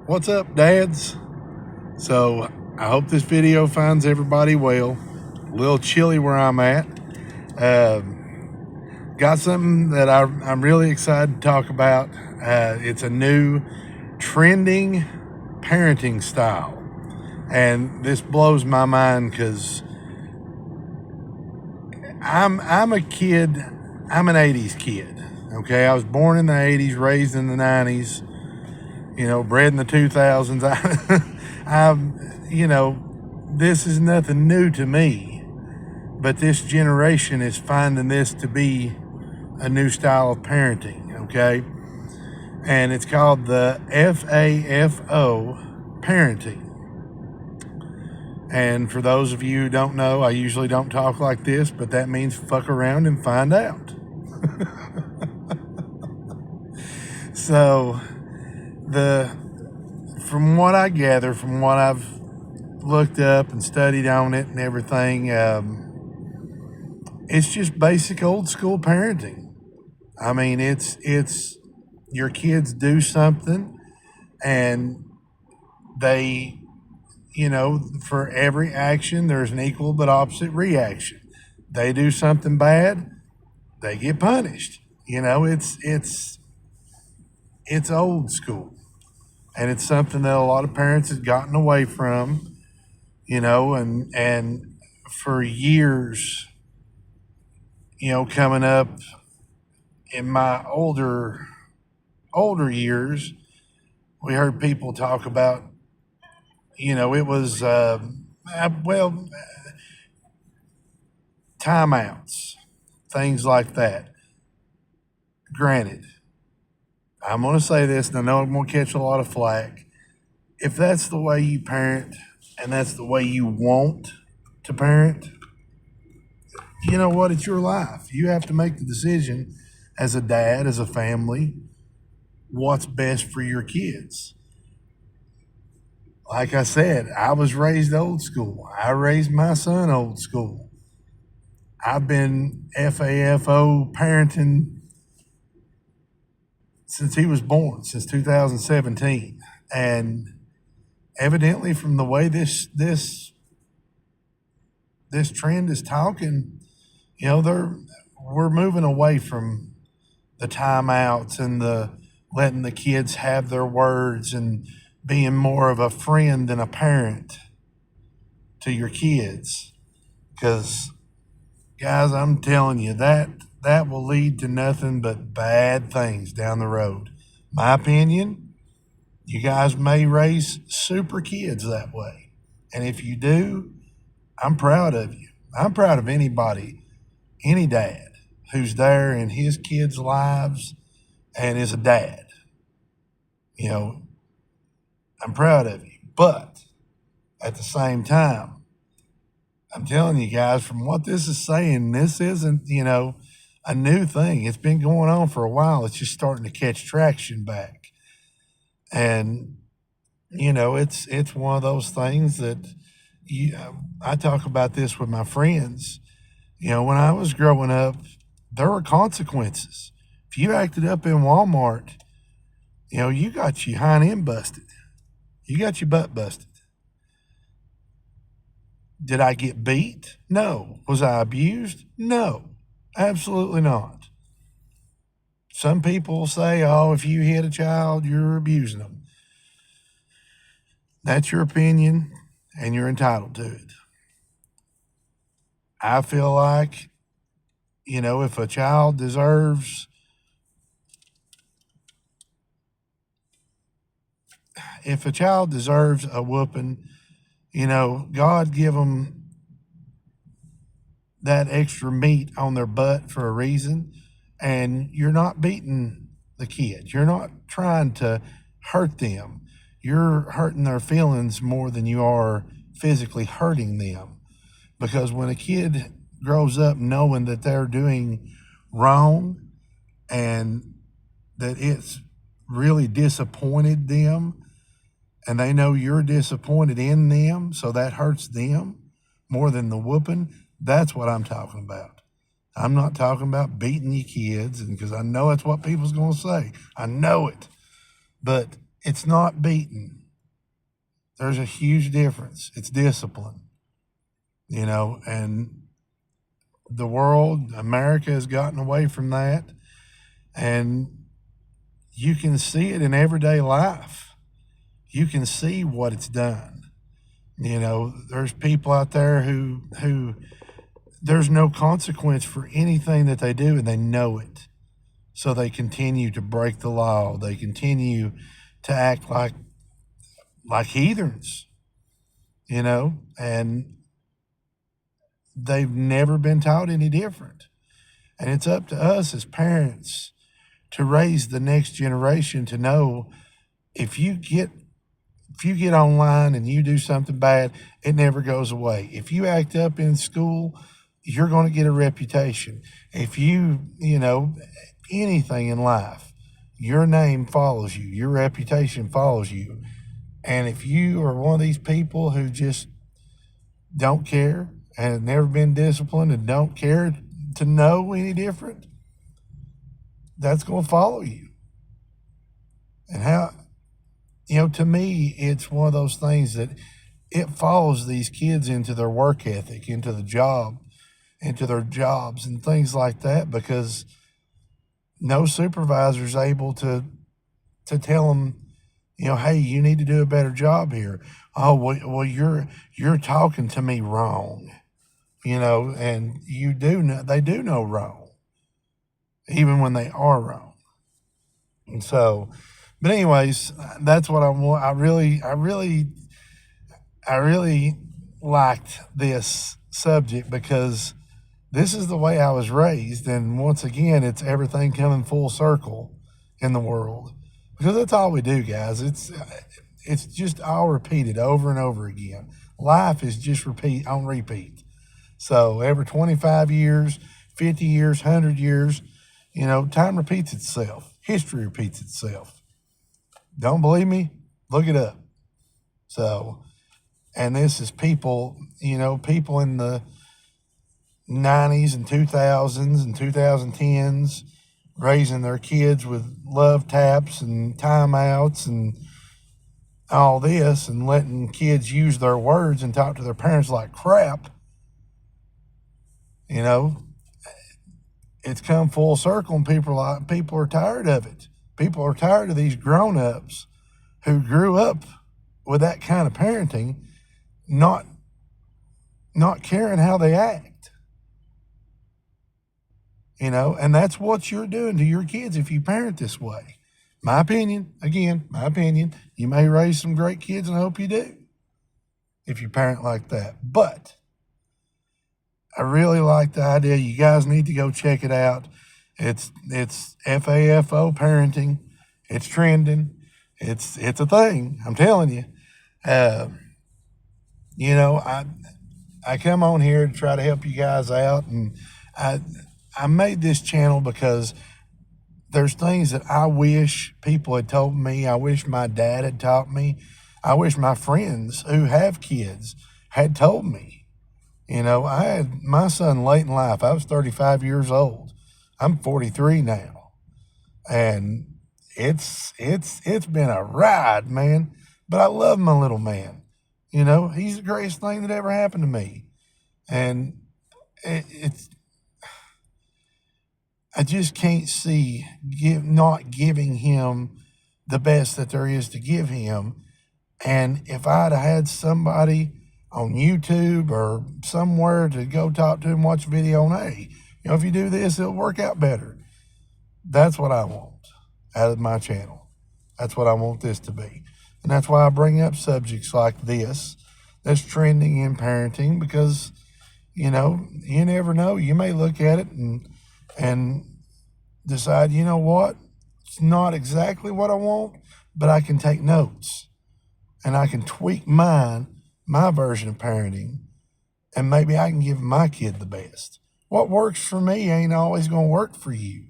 What's up, dads? So I hope this video finds everybody well. A little chilly where I'm at. Got something that I'm really excited to talk about. It's a new trending parenting style. And this blows my mind because I'm a kid. I'm an 80s kid. Okay, I was born in the 80s, raised in the 90s, bred in the 2000s. This is nothing new to me, but this generation is finding this to be a new style of parenting, okay? And it's called the FAFO Parenting. And for those of you who don't know, I usually don't talk like this, but that means fuck around and find out. So, from what I gather, from what I've looked up and studied on it and everything, it's just basic old school parenting. I mean, it's your kids do something and they, for every action, there's an equal but opposite reaction. They do something bad, they get punished. It's old school. And it's something that a lot of parents have gotten away from, and for years, coming up in my older years, we heard people talk about, it was, timeouts, things like that. Granted, I'm going to say this, and I know I'm going to catch a lot of flack. If that's the way you parent and that's the way you want to parent, you know what? It's your life. You have to make the decision as a dad, as a family, what's best for your kids. Like I said, I was raised old school. I raised my son old school. I've been FAFO parenting since he was born, since 2017. And evidently from the way this trend is talking, we're moving away from the timeouts and the letting the kids have their words and being more of a friend than a parent to your kids. Because, guys, I'm telling you, that will lead to nothing but bad things down the road. My opinion, you guys may raise super kids that way. And if you do, I'm proud of you. I'm proud of anybody, any dad who's there in his kids' lives and is a dad. I'm proud of you. But at the same time, I'm telling you guys, from what this is saying, this isn't, a new thing. It's been going on for a while. It's just starting to catch traction back. And, it's one of those things that I talk about this with my friends. When I was growing up, there were consequences. If you acted up in Walmart, you got your hind end busted. You got your butt busted. Did I get beat? No. Was I abused? No, absolutely not. Some people say, oh, if you hit a child, you're abusing them. That's your opinion, and you're entitled to it. I feel like, if a child deserves a whooping, God give them that extra meat on their butt for a reason, and you're not beating the kid. You're not trying to hurt them. You're hurting their feelings more than you are physically hurting them. Because when a kid grows up knowing that they're doing wrong and that it's really disappointed them, and they know you're disappointed in them, so that hurts them more than the whooping, that's what I'm talking about. I'm not talking about beating you kids, and because I know that's what people's going to say. I know it. But it's not beating. there's a huge difference. It's discipline, and the world, America has gotten away from that. And you can see it in everyday life. You can see what it's done. There's people out there who there's no consequence for anything that they do, and they know it. So they continue to break the law. They continue to act like heathens, and they've never been taught any different. And it's up to us as parents to raise the next generation to know if you get online and you do something bad, it never goes away. If you act up in school, you're going to get a reputation. If anything in life, your name follows you, your reputation follows you. And if you are one of these people who just don't care and have never been disciplined and don't care to know any different, that's going to follow you. And to me, it's one of those things that it follows these kids into their work ethic, into their jobs and things like that, because no supervisor is able to tell them, hey, you need to do a better job here. Oh, well, you're talking to me wrong, and they do know wrong, even when they are wrong. And so, but anyways, that's what I want. I really liked this subject because this is the way I was raised. And once again, it's everything coming full circle in the world, because that's all we do, guys. It's just all repeated over and over again. Life is just repeat on repeat. So every 25 years, 50 years, 100 years, time repeats itself. History repeats itself. Don't believe me? Look it up. So, and this is people in the 90s and 2000s and 2010s raising their kids with love taps and timeouts and all this, and letting kids use their words and talk to their parents like crap. It's come full circle, and people are tired of it. People are tired of these grown-ups who grew up with that kind of parenting, not caring how they act. And that's what you're doing to your kids if you parent this way. My opinion. You may raise some great kids, and I hope you do, if you parent like that. But I really like the idea. You guys need to go check it out. It's FAFO Parenting. It's trending. It's a thing. I'm telling you. I come on here to try to help you guys out, and I made this channel because there's things that I wish people had told me. I wish my dad had taught me. I wish my friends who have kids had told me. I had my son late in life. I was 35 years old. I'm 43 now. And it's been a ride, man. But I love my little man. He's the greatest thing that ever happened to me. And I just can't see not giving him the best that there is to give him. And if I'd have had somebody on YouTube or somewhere to go talk to him, watch a video on, hey, if you do this, it'll work out better. That's what I want out of my channel. That's what I want this to be. And that's why I bring up subjects like this that's trending in parenting, because, you never know. You may look at it and decide, what? It's not exactly what I want, but I can take notes and I can tweak my version of parenting, and maybe I can give my kid the best. What works for me ain't always going to work for you.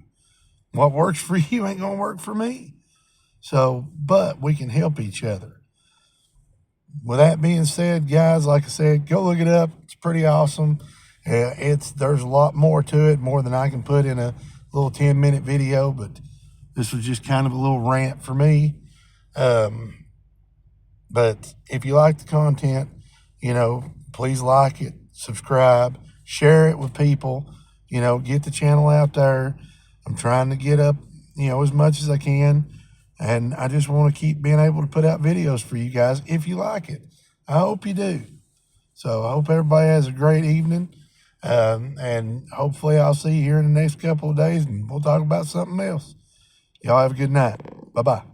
What works for you ain't going to work for me. So, but we can help each other. With that being said, guys, like I said, go look it up. It's pretty awesome. There's a lot more to it, more than I can put in a little 10-minute video, but this was just kind of a little rant for me. But if you like the content, please like it, subscribe, share it with people, get the channel out there. I'm trying to get up, as much as I can. And I just want to keep being able to put out videos for you guys if you like it. I hope you do. So I hope everybody has a great evening. And hopefully I'll see you here in the next couple of days and we'll talk about something else. Y'all have a good night. Bye-bye.